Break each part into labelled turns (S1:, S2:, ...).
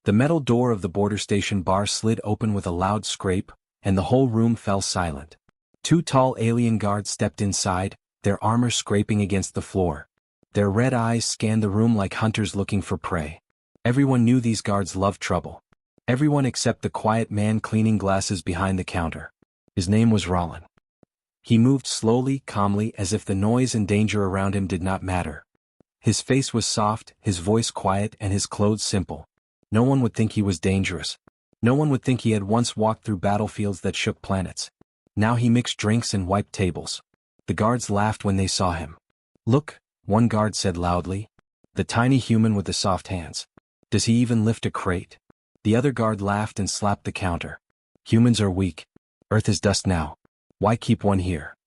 S1: The metal door of the border station bar slid open with a loud scrape, and the whole room fell silent. Two tall alien guards stepped inside, their armor scraping against the floor. Their red eyes scanned the room like hunters looking for prey. Everyone knew these guards loved trouble. Everyone except the quiet man cleaning glasses behind the counter. His name was Rollin. He moved slowly, calmly, as if the noise and danger around him did not matter. His face was soft, his voice quiet, and his clothes simple. No one would think he was dangerous. No one would think he had once walked through battlefields that shook planets. Now he mixed drinks and wiped tables. The guards laughed when they saw him. "Look," one guard said loudly. "The tiny human with the soft hands. Does he even lift a crate?" The other guard laughed and slapped the counter. "Humans are weak. Earth is dust now. Why keep one here?"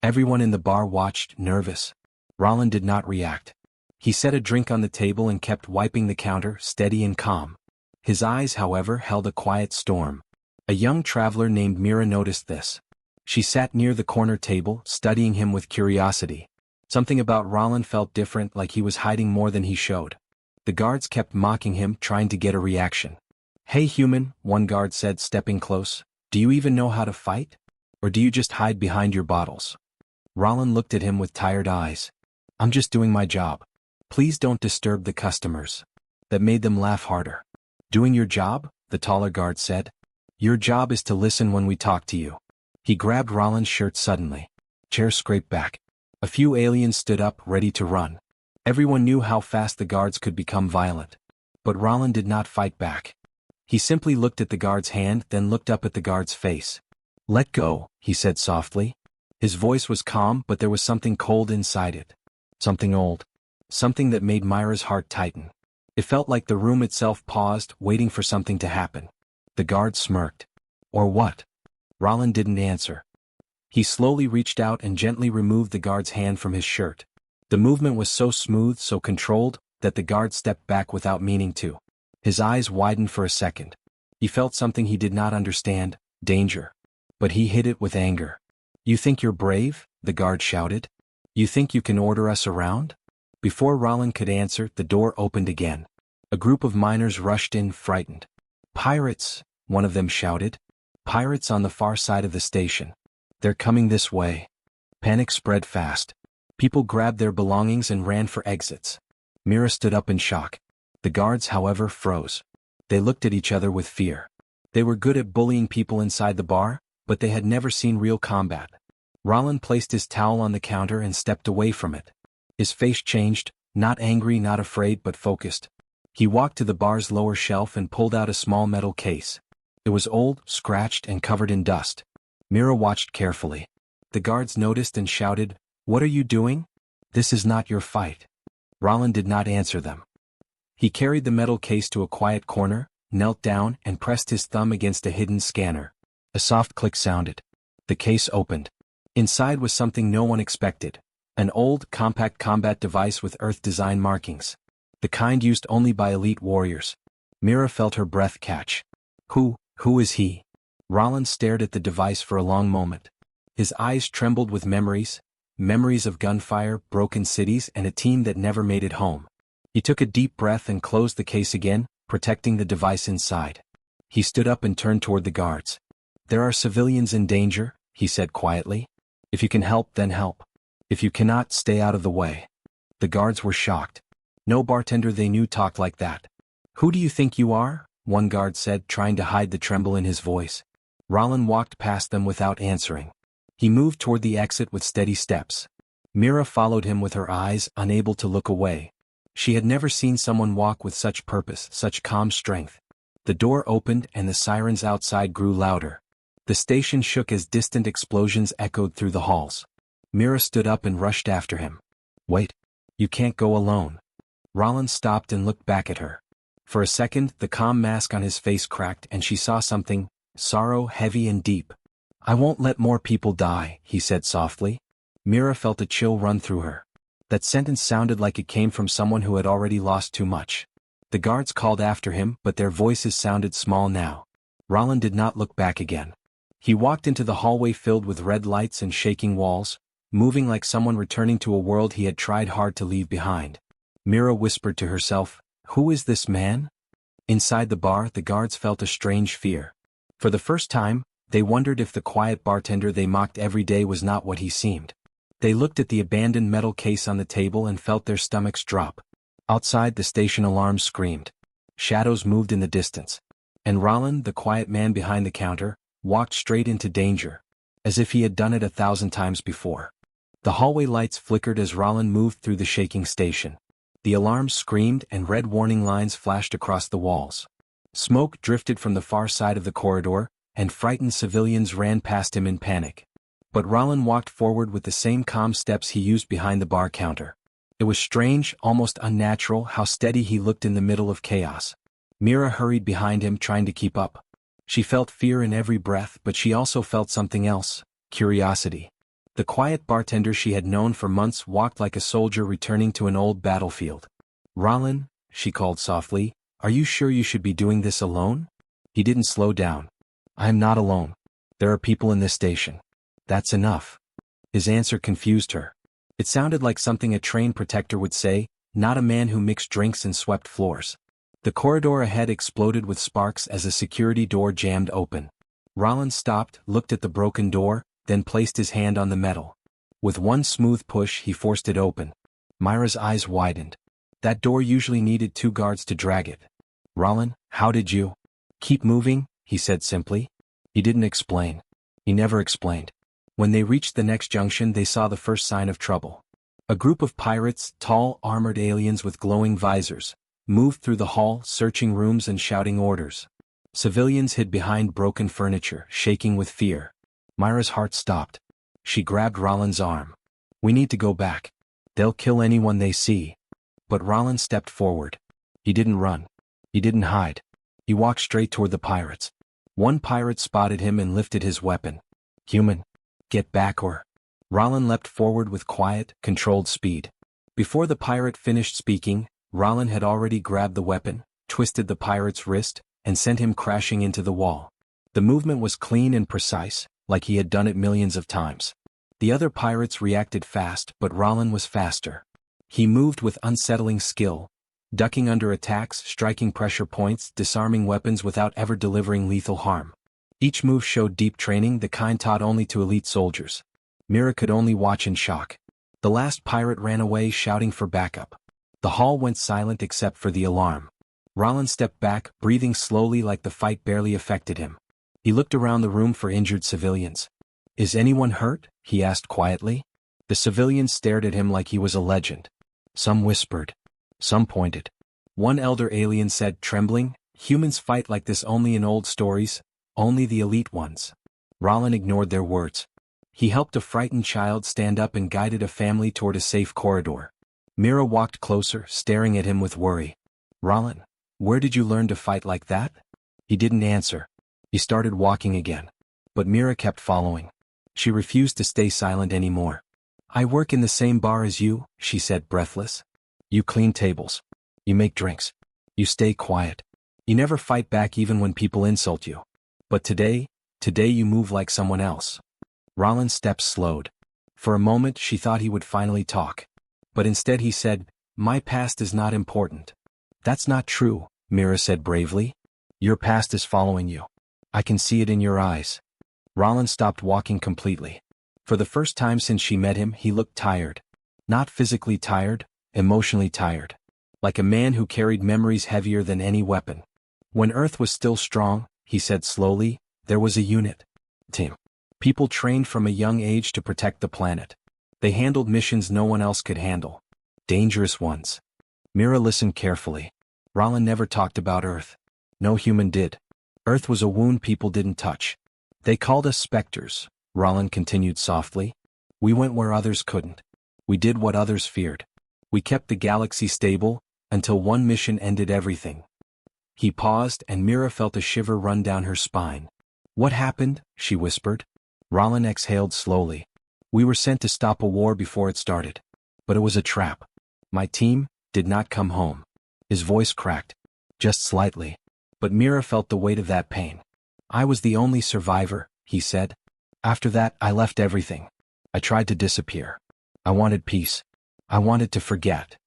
S1: Everyone in the bar watched, nervous. Rollin did not react. He set a drink on the table and kept wiping the counter, steady and calm. His eyes, however, held a quiet storm. A young traveler named Mira noticed this. She sat near the corner table, studying him with curiosity. Something about Rollin felt different, like he was hiding more than he showed. The guards kept mocking him, trying to get a reaction. "Hey human," one guard said, stepping close. "Do you even know how to fight? Or do you just hide behind your bottles?" Rollin looked at him with tired eyes. "I'm just doing my job. Please don't disturb the customers." That made them laugh harder. "Doing your job?" the taller guard said. "Your job is to listen when we talk to you." He grabbed Rollin's shirt suddenly. Chairs scraped back. A few aliens stood up, ready to run. Everyone knew how fast the guards could become violent. But Rollin did not fight back. He simply looked at the guard's hand, then looked up at the guard's face. "Let go," he said softly. His voice was calm, but there was something cold inside it. Something old. Something that made Myra's heart tighten. It felt like the room itself paused, waiting for something to happen. The guard smirked. "Or what?" Rollin didn't answer. He slowly reached out and gently removed the guard's hand from his shirt. The movement was so smooth, so controlled, that the guard stepped back without meaning to. His eyes widened for a second. He felt something he did not understand, danger. But he hid it with anger. "You think you're brave?" the guard shouted. "You think you can order us around?" Before Rollin could answer, the door opened again. A group of miners rushed in, frightened. "Pirates!" one of them shouted. "Pirates on the far side of the station. They're coming this way." Panic spread fast. People grabbed their belongings and ran for exits. Mira stood up in shock. The guards, however, froze. They looked at each other with fear. They were good at bullying people inside the bar, but they had never seen real combat. Rollin placed his towel on the counter and stepped away from it. His face changed, not angry, not afraid, but focused. He walked to the bar's lower shelf and pulled out a small metal case. It was old, scratched, and covered in dust. Mira watched carefully. The guards noticed and shouted, "What are you doing? This is not your fight." Rollin did not answer them. He carried the metal case to a quiet corner, knelt down, and pressed his thumb against a hidden scanner. A soft click sounded. The case opened. Inside was something no one expected. An old, compact combat device with Earth design markings. The kind used only by elite warriors. Mira felt her breath catch. Who is he?" Rollin stared at the device for a long moment. His eyes trembled with memories of gunfire, broken cities, and a team that never made it home. He took a deep breath and closed the case again, protecting the device inside. He stood up and turned toward the guards. "There are civilians in danger," he said quietly. "If you can help, then help. If you cannot, stay out of the way." The guards were shocked. No bartender they knew talked like that. "Who do you think you are?" one guard said, trying to hide the tremble in his voice. Rollin walked past them without answering. He moved toward the exit with steady steps. Mira followed him with her eyes, unable to look away. She had never seen someone walk with such purpose, such calm strength. The door opened and the sirens outside grew louder. The station shook as distant explosions echoed through the halls. Mira stood up and rushed after him. "Wait. You can't go alone." Rollin stopped and looked back at her. For a second, the calm mask on his face cracked and she saw something, sorrow, heavy and deep. "I won't let more people die," he said softly. Mira felt a chill run through her. That sentence sounded like it came from someone who had already lost too much. The guards called after him, but their voices sounded small now. Rollin did not look back again. He walked into the hallway filled with red lights and shaking walls, moving like someone returning to a world he had tried hard to leave behind. Mira whispered to herself, "Who is this man?" Inside the bar, the guards felt a strange fear. For the first time, they wondered if the quiet bartender they mocked every day was not what he seemed. They looked at the abandoned metal case on the table and felt their stomachs drop. Outside, the station alarm screamed. Shadows moved in the distance. And Roland, the quiet man behind the counter, walked straight into danger, as if he had done it 1,000 times before. The hallway lights flickered as Roland moved through the shaking station. The alarms screamed and red warning lines flashed across the walls. Smoke drifted from the far side of the corridor, and frightened civilians ran past him in panic. But Roland walked forward with the same calm steps he used behind the bar counter. It was strange, almost unnatural, how steady he looked in the middle of chaos. Mira hurried behind him, trying to keep up. She felt fear in every breath, but she also felt something else: curiosity. The quiet bartender she had known for months walked like a soldier returning to an old battlefield. "Roland," she called softly, "are you sure you should be doing this alone?" He didn't slow down. "I am not alone. There are people in this station. That's enough." His answer confused her. It sounded like something a train protector would say, not a man who mixed drinks and swept floors. The corridor ahead exploded with sparks as a security door jammed open. Roland stopped, looked at the broken door, then placed his hand on the metal. With one smooth push, he forced it open. Myra's eyes widened. That door usually needed 2 guards to drag it. "Roland, how did you—" "Keep moving," he said simply. He didn't explain. He never explained. When they reached the next junction, they saw the first sign of trouble. A group of pirates, tall, armored aliens with glowing visors, moved through the hall, searching rooms and shouting orders. Civilians hid behind broken furniture, shaking with fear. Myra's heart stopped. She grabbed Roland's arm. "We need to go back. They'll kill anyone they see." But Roland stepped forward. He didn't run. He didn't hide. He walked straight toward the pirates. One pirate spotted him and lifted his weapon. "Human, get back or—" Roland leapt forward with quiet, controlled speed. Before the pirate finished speaking, Roland had already grabbed the weapon, twisted the pirate's wrist, and sent him crashing into the wall. The movement was clean and precise, like he had done it millions of times. The other pirates reacted fast, but Roland was faster. He moved with unsettling skill, ducking under attacks, striking pressure points, disarming weapons without ever delivering lethal harm. Each move showed deep training, the kind taught only to elite soldiers. Mira could only watch in shock. The last pirate ran away, shouting for backup. The hall went silent except for the alarm. Roland stepped back, breathing slowly like the fight barely affected him. He looked around the room for injured civilians. "Is anyone hurt?" he asked quietly. The civilians stared at him like he was a legend. Some whispered. Some pointed. One elder alien said, trembling, "Humans fight like this only in old stories, only the elite ones." Roland ignored their words. He helped a frightened child stand up and guided a family toward a safe corridor. Mira walked closer, staring at him with worry. "Roland, where did you learn to fight like that?" He didn't answer. He started walking again. But Mira kept following. She refused to stay silent anymore. "I work in the same bar as you," she said, breathless. "You clean tables. You make drinks. You stay quiet. You never fight back even when people insult you. But today you move like someone else." Roland's steps slowed. For a moment she thought he would finally talk. But instead he said, "My past is not important." "That's not true," Mira said bravely. "Your past is following you. I can see it in your eyes." Roland stopped walking completely. For the first time since she met him, he looked tired. Not physically tired, emotionally tired. Like a man who carried memories heavier than any weapon. "When Earth was still strong," he said slowly, "there was a unit. Team. People trained from a young age to protect the planet. They handled missions no one else could handle. Dangerous ones." Mira listened carefully. Roland never talked about Earth. No human did. Earth was a wound people didn't touch. "They called us specters," Roland continued softly. "We went where others couldn't. We did what others feared. We kept the galaxy stable, until one mission ended everything." He paused and Mira felt a shiver run down her spine. "What happened?" she whispered. Roland exhaled slowly. "We were sent to stop a war before it started. But it was a trap. My team did not come home." His voice cracked. Just slightly. But Mira felt the weight of that pain. "I was the only survivor," he said. "After that, I left everything. I tried to disappear. I wanted peace. I wanted to forget."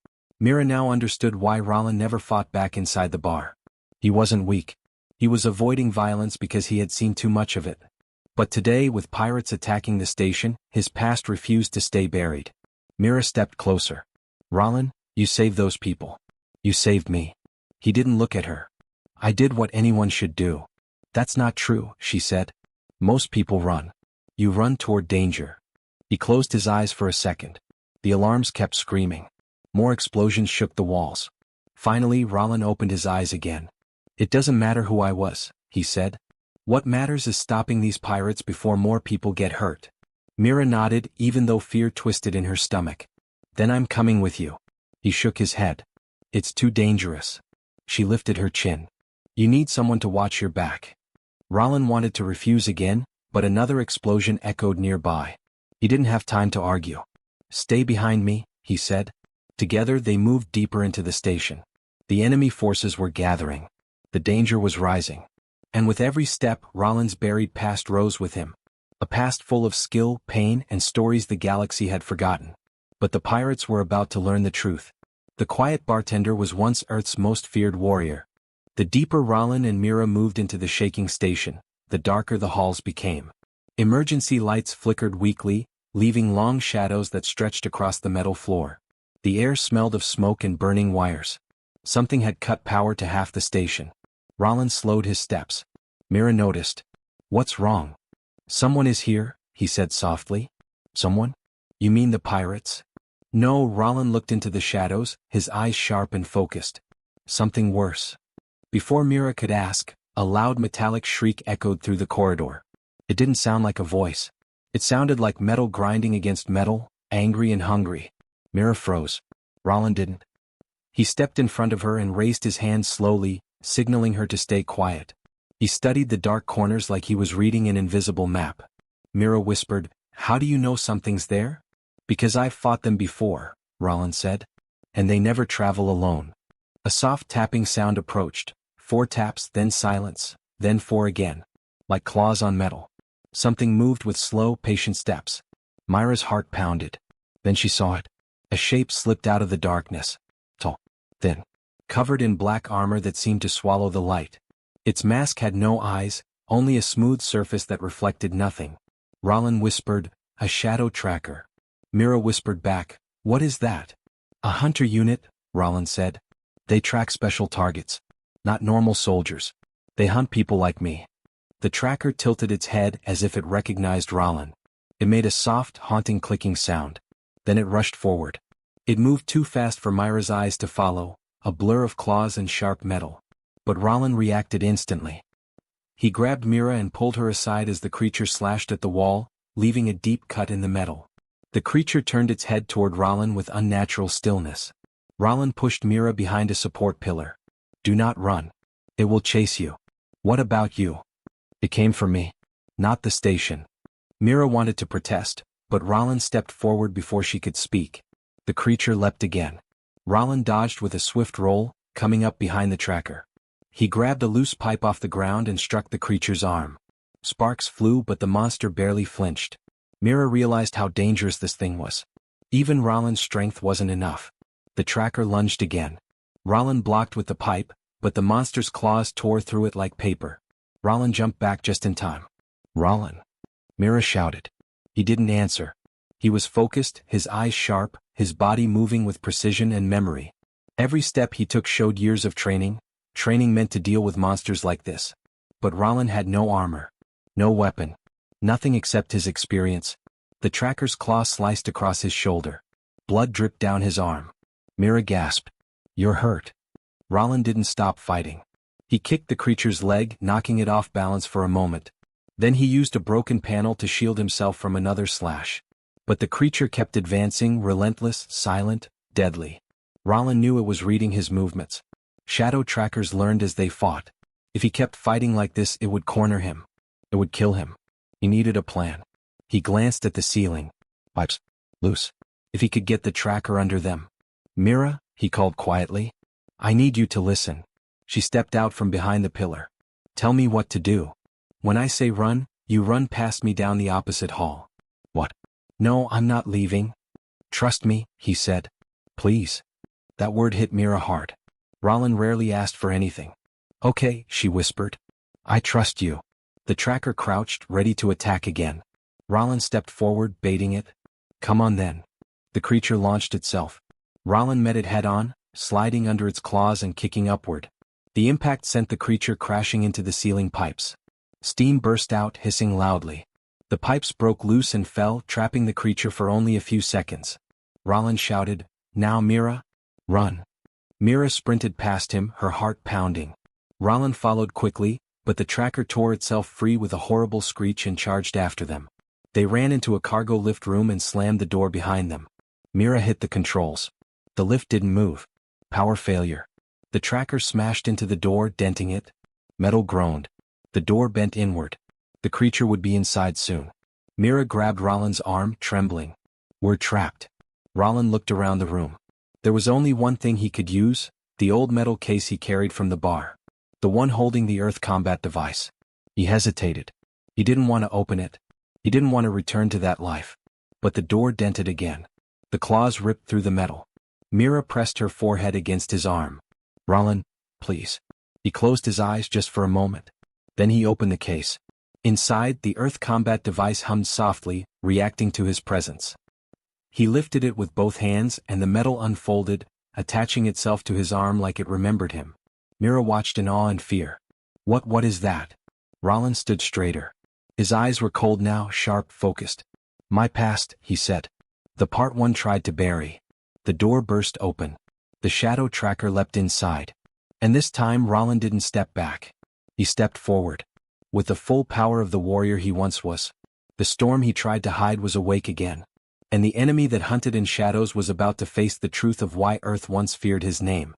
S1: Mira now understood why Roland never fought back inside the bar. He wasn't weak. He was avoiding violence because he had seen too much of it. But today, with pirates attacking the station, his past refused to stay buried. Mira stepped closer. Rollin, you saved those people. You saved me. He didn't look at her. I did what anyone should do. That's not true, she said. Most people run. You run toward danger. He closed his eyes for a second. The alarms kept screaming. More explosions shook the walls. Finally, Rollin opened his eyes again. It doesn't matter who I was, he said. What matters is stopping these pirates before more people get hurt. Mira nodded, even though fear twisted in her stomach. Then I'm coming with you. He shook his head. It's too dangerous. She lifted her chin. You need someone to watch your back. Rollin wanted to refuse again, but another explosion echoed nearby. He didn't have time to argue. Stay behind me, he said. Together they moved deeper into the station. The enemy forces were gathering. The danger was rising. And with every step, Rollin's buried past rose with him. A past full of skill, pain, and stories the galaxy had forgotten. But the pirates were about to learn the truth. The quiet bartender was once Earth's most feared warrior. The deeper Rollin and Mira moved into the shaking station, the darker the halls became. Emergency lights flickered weakly, leaving long shadows that stretched across the metal floor. The air smelled of smoke and burning wires. Something had cut power to half the station. Rollin slowed his steps. Mira noticed. What's wrong? Someone is here, he said softly. Someone? You mean the pirates? No, Rollin looked into the shadows, his eyes sharp and focused. Something worse. Before Mira could ask, a loud metallic shriek echoed through the corridor. It didn't sound like a voice. It sounded like metal grinding against metal, angry and hungry. Mira froze. Rollin didn't. He stepped in front of her and raised his hand slowly, signaling her to stay quiet. He studied the dark corners like he was reading an invisible map. Mira whispered, How do you know something's there? Because I've fought them before, Rollin said. And they never travel alone. A soft tapping sound approached. 4 taps, then silence, then 4 again. Like claws on metal. Something moved with slow, patient steps. Mira's heart pounded. Then she saw it. A shape slipped out of the darkness. Tall. Thin. Covered in black armor that seemed to swallow the light. Its mask had no eyes, only a smooth surface that reflected nothing. Rollin whispered, A shadow tracker. Mira whispered back, What is that? A hunter unit, Rollin said. They track special targets. Not normal soldiers. They hunt people like me. The tracker tilted its head as if it recognized Rollin. It made a soft, haunting clicking sound. Then it rushed forward. It moved too fast for Mira's eyes to follow, a blur of claws and sharp metal. But Rollin reacted instantly. He grabbed Mira and pulled her aside as the creature slashed at the wall, leaving a deep cut in the metal. The creature turned its head toward Rollin with unnatural stillness. Rollin pushed Mira behind a support pillar. Do not run. It will chase you. What about you? It came for me. Not the station. Mira wanted to protest, but Rollin stepped forward before she could speak. The creature leapt again. Rollin dodged with a swift roll, coming up behind the tracker. He grabbed a loose pipe off the ground and struck the creature's arm. Sparks flew, but the monster barely flinched. Mira realized how dangerous this thing was. Even Rollin's strength wasn't enough. The tracker lunged again. Rollin blocked with the pipe, but the monster's claws tore through it like paper. Rollin jumped back just in time. Rollin. Mira shouted. He didn't answer. He was focused, his eyes sharp, his body moving with precision and memory. Every step he took showed years of training meant to deal with monsters like this. But Rollin had no armor. No weapon. Nothing except his experience. The tracker's claw sliced across his shoulder. Blood dripped down his arm. Mira gasped. You're hurt. Rollin didn't stop fighting. He kicked the creature's leg, knocking it off balance for a moment. Then he used a broken panel to shield himself from another slash. But the creature kept advancing, relentless, silent, deadly. Rollin knew it was reading his movements. Shadow trackers learned as they fought. If he kept fighting like this, it would corner him. It would kill him. He needed a plan. He glanced at the ceiling. Pipes. Loose. If he could get the tracker under them. Mira, he called quietly. I need you to listen. She stepped out from behind the pillar. Tell me what to do. When I say run, you run past me down the opposite hall. What? No, I'm not leaving. Trust me, he said. Please. That word hit Mira hard. Rollin rarely asked for anything. Okay, she whispered. I trust you. The tracker crouched, ready to attack again. Rollin stepped forward, baiting it. Come on then. The creature launched itself. Rollin met it head-on, sliding under its claws and kicking upward. The impact sent the creature crashing into the ceiling pipes. Steam burst out, hissing loudly. The pipes broke loose and fell, trapping the creature for only a few seconds. Rollin shouted, Now Mira? Run. Mira sprinted past him, her heart pounding. Rollin followed quickly, but the tracker tore itself free with a horrible screech and charged after them. They ran into a cargo lift room and slammed the door behind them. Mira hit the controls. The lift didn't move. Power failure. The tracker smashed into the door, denting it. Metal groaned. The door bent inward. The creature would be inside soon. Mira grabbed Rollin's arm, trembling. We're trapped. Rollin looked around the room. There was only one thing he could use, the old metal case he carried from the bar. The one holding the Earth combat device. He hesitated. He didn't want to open it. He didn't want to return to that life. But the door dented again. The claws ripped through the metal. Mira pressed her forehead against his arm. Rollin, please. He closed his eyes just for a moment. Then he opened the case. Inside, the Earth combat device hummed softly, reacting to his presence. He lifted it with both hands and the metal unfolded, attaching itself to his arm like it remembered him. Mira watched in awe and fear. What is that? Rollin stood straighter. His eyes were cold now, sharp, focused. My past, he said. The part one tried to bury. The door burst open. The shadow tracker leapt inside. And this time Rollin didn't step back. He stepped forward. With the full power of the warrior he once was. The storm he tried to hide was awake again. And the enemy that hunted in shadows was about to face the truth of why Earth once feared his name.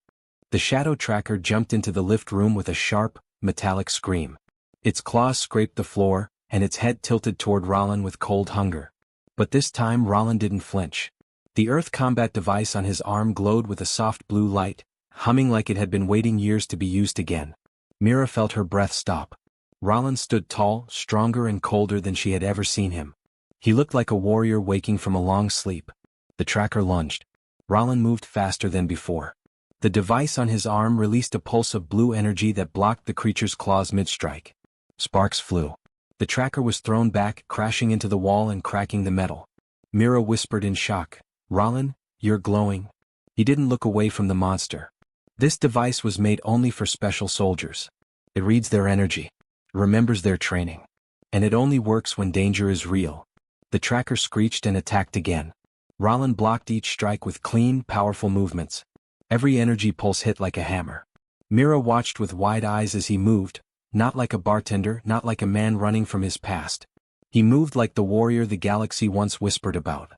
S1: The shadow tracker jumped into the lift room with a sharp, metallic scream. Its claws scraped the floor, and its head tilted toward Rollin with cold hunger. But this time Rollin didn't flinch. The Earth combat device on his arm glowed with a soft blue light, humming like it had been waiting years to be used again. Mira felt her breath stop. Rollin stood tall, stronger and colder than she had ever seen him. He looked like a warrior waking from a long sleep. The tracker lunged. Rollin moved faster than before. The device on his arm released a pulse of blue energy that blocked the creature's claws mid-strike. Sparks flew. The tracker was thrown back, crashing into the wall and cracking the metal. Mira whispered in shock, Rollin, you're glowing. He didn't look away from the monster. This device was made only for special soldiers. It reads their energy, remembers their training. And it only works when danger is real. The tracker screeched and attacked again. Rollin blocked each strike with clean, powerful movements. Every energy pulse hit like a hammer. Mira watched with wide eyes as he moved, not like a bartender, not like a man running from his past. He moved like the warrior the galaxy once whispered about.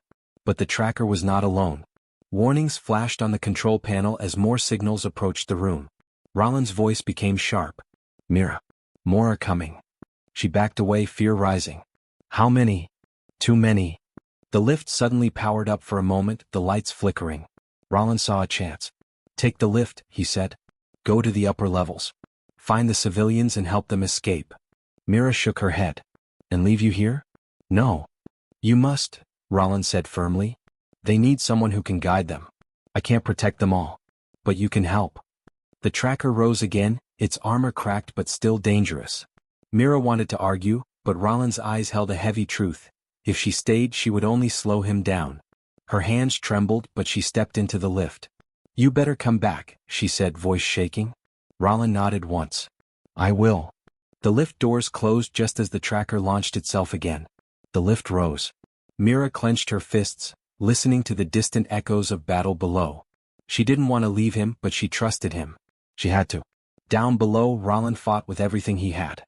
S1: But the tracker was not alone. Warnings flashed on the control panel as more signals approached the room. Rollin's voice became sharp. Mira. More are coming. She backed away, fear rising. How many? Too many. The lift suddenly powered up for a moment, the lights flickering. Rollin saw a chance. Take the lift, he said. Go to the upper levels. Find the civilians and help them escape. Mira shook her head. And leave you here? No. You must, Rollin said firmly. They need someone who can guide them. I can't protect them all. But you can help. The tracker rose again, its armor cracked but still dangerous. Mira wanted to argue, but Rollin's eyes held a heavy truth. If she stayed, she would only slow him down. Her hands trembled, but she stepped into the lift. You better come back, she said, voice shaking. Rollin nodded once. I will. The lift doors closed just as the tracker launched itself again. The lift rose. Mira clenched her fists, listening to the distant echoes of battle below. She didn't want to leave him, but she trusted him. She had to. Down below, Rollin fought with everything he had.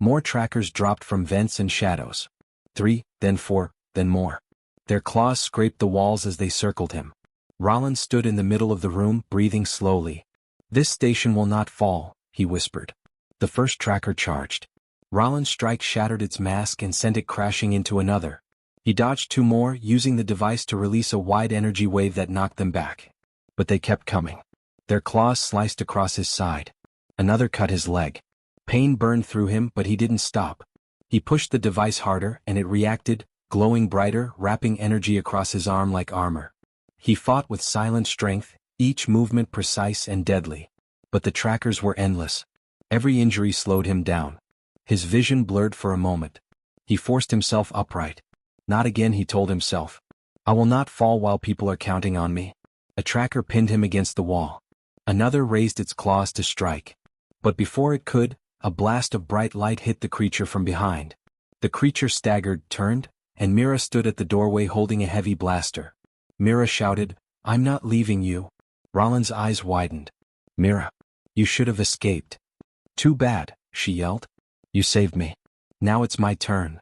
S1: More trackers dropped from vents and shadows. 3, then 4, then more. Their claws scraped the walls as they circled him. Rollin stood in the middle of the room, breathing slowly. This station will not fall, he whispered. The first tracker charged. Rollin's strike shattered its mask and sent it crashing into another. He dodged 2 more, using the device to release a wide energy wave that knocked them back. But they kept coming. Their claws sliced across his side. Another cut his leg. Pain burned through him, but he didn't stop. He pushed the device harder, and it reacted, glowing brighter, wrapping energy across his arm like armor. He fought with silent strength, each movement precise and deadly. But the trackers were endless. Every injury slowed him down. His vision blurred for a moment. He forced himself upright. Not again, he told himself. I will not fall while people are counting on me. A tracker pinned him against the wall. Another raised its claws to strike. But before it could, a blast of bright light hit the creature from behind. The creature staggered, turned, and Mira stood at the doorway holding a heavy blaster. Mira shouted, I'm not leaving you. Roland's eyes widened. Mira, you should have escaped. Too bad, she yelled. You saved me. Now it's my turn.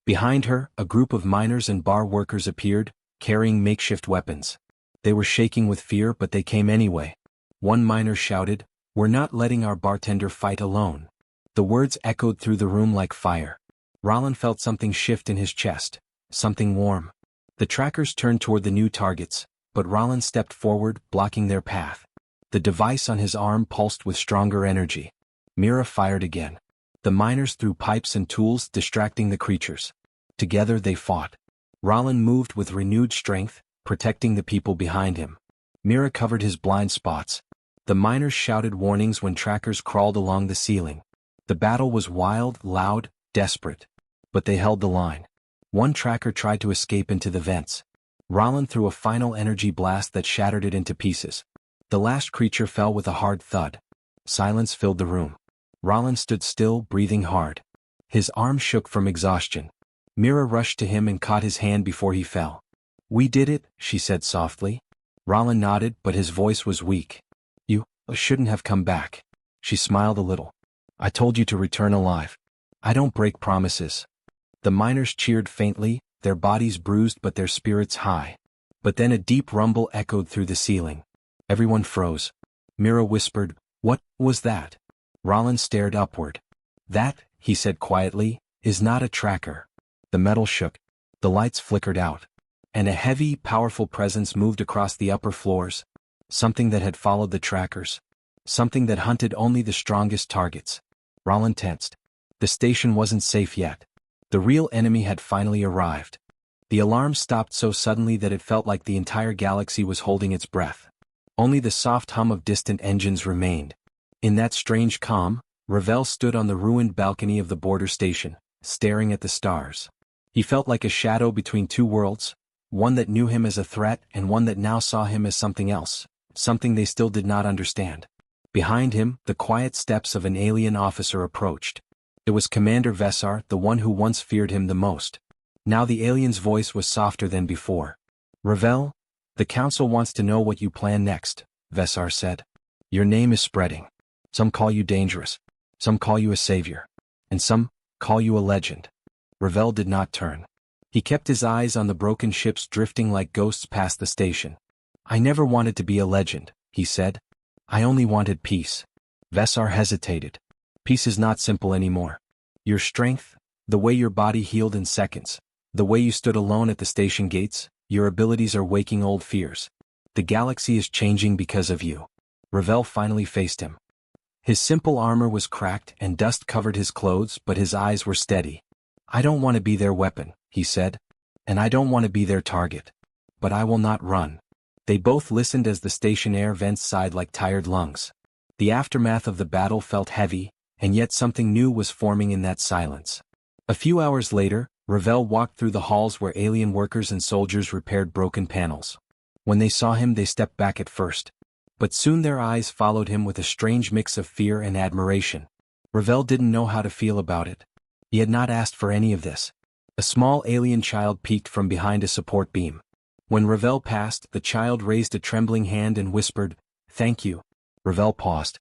S1: Behind her, a group of miners and bar workers appeared, carrying makeshift weapons. They were shaking with fear, but they came anyway. One miner shouted, We're not letting our bartender fight alone. The words echoed through the room like fire. Roland felt something shift in his chest, something warm. The trackers turned toward the new targets, but Roland stepped forward, blocking their path. The device on his arm pulsed with stronger energy. Mira fired again. The miners threw pipes and tools, distracting the creatures. Together they fought. Roland moved with renewed strength, protecting the people behind him. Mira covered his blind spots. The miners shouted warnings when trackers crawled along the ceiling. The battle was wild, loud, desperate. But they held the line. One tracker tried to escape into the vents. Roland threw a final energy blast that shattered it into pieces. The last creature fell with a hard thud. Silence filled the room. Roland stood still, breathing hard. His arm shook from exhaustion. Mira rushed to him and caught his hand before he fell. We did it, she said softly. Roland nodded, but his voice was weak. You shouldn't have come back. She smiled a little. I told you to return alive. I don't break promises. The miners cheered faintly, their bodies bruised but their spirits high. But then a deep rumble echoed through the ceiling. Everyone froze. Mira whispered, What was that? Roland stared upward. That, he said quietly, is not a tracker. The metal shook. The lights flickered out. And a heavy, powerful presence moved across the upper floors. Something that had followed the trackers. Something that hunted only the strongest targets. Roland tensed. The station wasn't safe yet. The real enemy had finally arrived. The alarm stopped so suddenly that it felt like the entire galaxy was holding its breath. Only the soft hum of distant engines remained. In that strange calm, Ravel stood on the ruined balcony of the border station, staring at the stars. He felt like a shadow between two worlds, one that knew him as a threat and one that now saw him as something else, something they still did not understand. Behind him, the quiet steps of an alien officer approached. It was Commander Vesar, the one who once feared him the most. Now the alien's voice was softer than before. Ravel, the Council wants to know what you plan next, Vesar said. Your name is spreading. Some call you dangerous. Some call you a savior. And some call you a legend. Ravel did not turn. He kept his eyes on the broken ships drifting like ghosts past the station. I never wanted to be a legend, he said. I only wanted peace. Vesar hesitated. Peace is not simple anymore. Your strength, the way your body healed in seconds, the way you stood alone at the station gates, your abilities are waking old fears. The galaxy is changing because of you. Ravel finally faced him. His simple armor was cracked and dust covered his clothes, but his eyes were steady. I don't want to be their weapon, he said. And I don't want to be their target. But I will not run. They both listened as the station air vents sighed like tired lungs. The aftermath of the battle felt heavy, and yet something new was forming in that silence. A few hours later, Ravel walked through the halls where alien workers and soldiers repaired broken panels. When they saw him, they stepped back at first. But soon their eyes followed him with a strange mix of fear and admiration. Ravel didn't know how to feel about it. He had not asked for any of this. A small alien child peeked from behind a support beam. When Ravel passed, the child raised a trembling hand and whispered, Thank you. Ravel paused.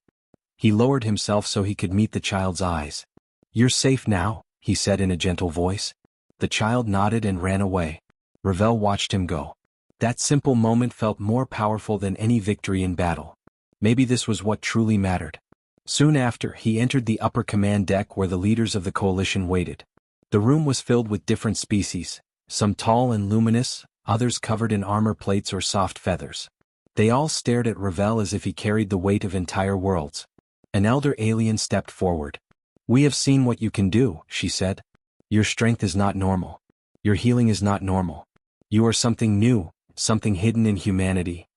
S1: He lowered himself so he could meet the child's eyes. You're safe now, he said in a gentle voice. The child nodded and ran away. Ravel watched him go. That simple moment felt more powerful than any victory in battle. Maybe this was what truly mattered. Soon after, he entered the upper command deck where the leaders of the coalition waited. The room was filled with different species, some tall and luminous, others covered in armor plates or soft feathers. They all stared at Ravel as if he carried the weight of entire worlds. An elder alien stepped forward. We have seen what you can do, she said. Your strength is not normal. Your healing is not normal. You are something new, something hidden in humanity.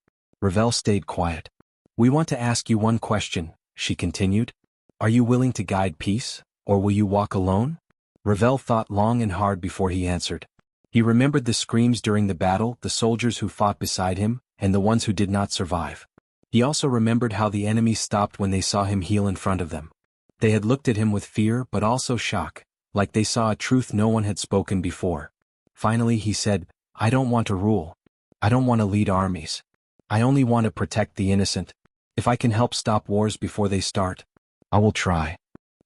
S1: Ravel stayed quiet. We want to ask you one question, she continued. Are you willing to guide peace, or will you walk alone? Ravel thought long and hard before he answered. He remembered the screams during the battle, the soldiers who fought beside him, and the ones who did not survive. He also remembered how the enemies stopped when they saw him heal in front of them. They had looked at him with fear but also shock, like they saw a truth no one had spoken before. Finally he said, I don't want to rule. I don't want to lead armies. I only want to protect the innocent. If I can help stop wars before they start, I will try.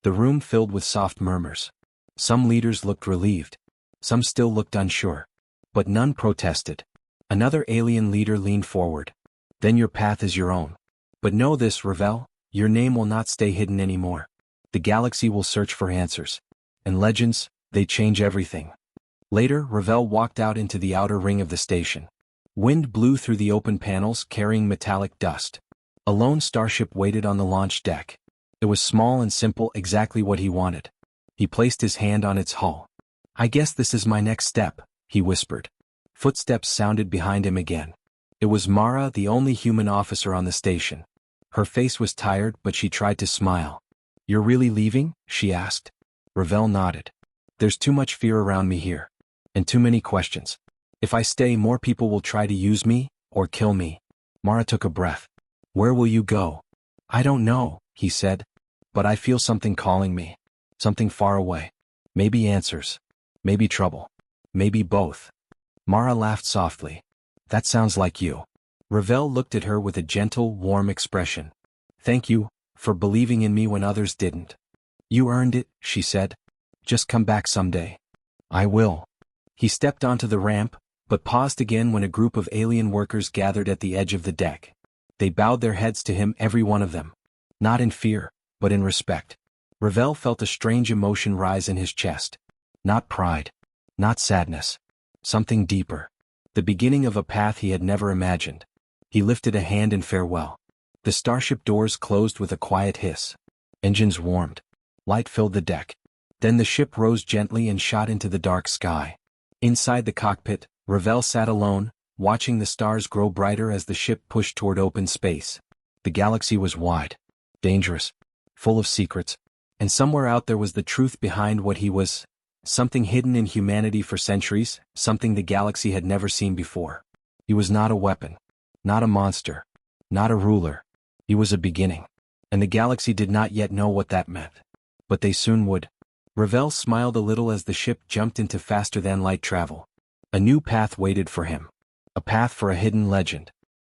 S1: The room filled with soft murmurs. Some leaders looked relieved. Some still looked unsure. But none protested. Another alien leader leaned forward. Then your path is your own. But know this, Ravel, your name will not stay hidden anymore. The galaxy will search for answers. And legends, they change everything. Later, Ravel walked out into the outer ring of the station. Wind blew through the open panels carrying metallic dust. A lone starship waited on the launch deck. It was small and simple, exactly what he wanted. He placed his hand on its hull. I guess this is my next step, he whispered. Footsteps sounded behind him again. It was Mara, the only human officer on the station. Her face was tired, but she tried to smile. You're really leaving? She asked. Ravel nodded. There's too much fear around me here. And too many questions. If I stay, more people will try to use me, or kill me. Mara took a breath. Where will you go? I don't know, he said. But I feel something calling me. Something far away. Maybe answers. Maybe trouble. Maybe both. Mara laughed softly. That sounds like you. Ravel looked at her with a gentle, warm expression. Thank you, for believing in me when others didn't. You earned it, she said. Just come back someday. I will. He stepped onto the ramp, but paused again when a group of alien workers gathered at the edge of the deck. They bowed their heads to him, every one of them. Not in fear, but in respect. Ravel felt a strange emotion rise in his chest. Not pride. Not sadness. Something deeper. The beginning of a path he had never imagined. He lifted a hand in farewell. The starship doors closed with a quiet hiss. Engines warmed. Light filled the deck. Then the ship rose gently and shot into the dark sky. Inside the cockpit, Ravel sat alone, watching the stars grow brighter as the ship pushed toward open space. The galaxy was wide. Dangerous. Full of secrets. And somewhere out there was the truth behind what he was. Something hidden in humanity for centuries, something the galaxy had never seen before. He was not a weapon. Not a monster. Not a ruler. He was a beginning. And the galaxy did not yet know what that meant. But they soon would. Ravel smiled a little as the ship jumped into faster-than-light travel. A new path waited for him. A path for a hidden legend.